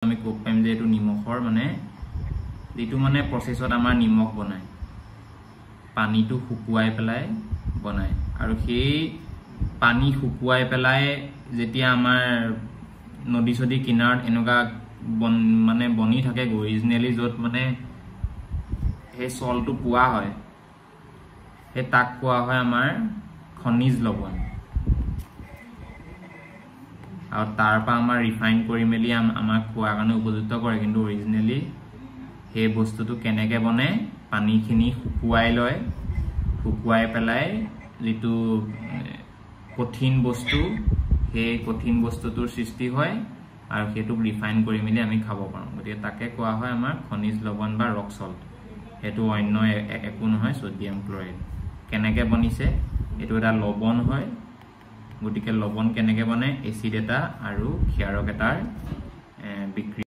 আমি ক'ব পাৰিম যে এইটো নিমখৰ মানে যেটো মানে প্ৰসেছত আমাৰ নিমখ বনায় পানীটো শুকুৱাই পেলাই বনায় আৰু সেই পানী শুকুৱাই পেলাই যেতিয়া আমাৰ নদী সদী কিনাৰত এনেকা মানে বনি থাকে অৰিজিনালি যত মানে হে সলটো পোৱা হয় হে তাক কোৱা হয় আমাৰ খনিজ লৱণ আৰু তাৰপা আমাৰ ৰিফাইন কৰি মেলি আমাক খোৱাৰ কাৰণে উপযুক্ত কৰে কিন্তু অৰিজিনালি হে বস্তুটো কেনেকে বনে পানীখিনি শুকুৱাই লয় শুকুৱাই পেলাই যেটো কঠিন বস্তু হে কঠিন বস্তুটোৰ সৃষ্টি হয় আৰু হেতুক ৰিফাইন কৰি মেলি আমি খাব পাৰো গতিকে তাকে কোৱা হয় আমাৰ খনিজ লৱণ বা ৰক সল্ট হেতু অন্য একো নহয় সোডিয়াম ক্লোৰাইড কেনেকে বনিছে এটো এটা লৱণ হয় গতিকে লৱণ কেনেকে বনে এসিড এটা আৰু ক্ষাৰক এটাৰ বিক্ৰিয়া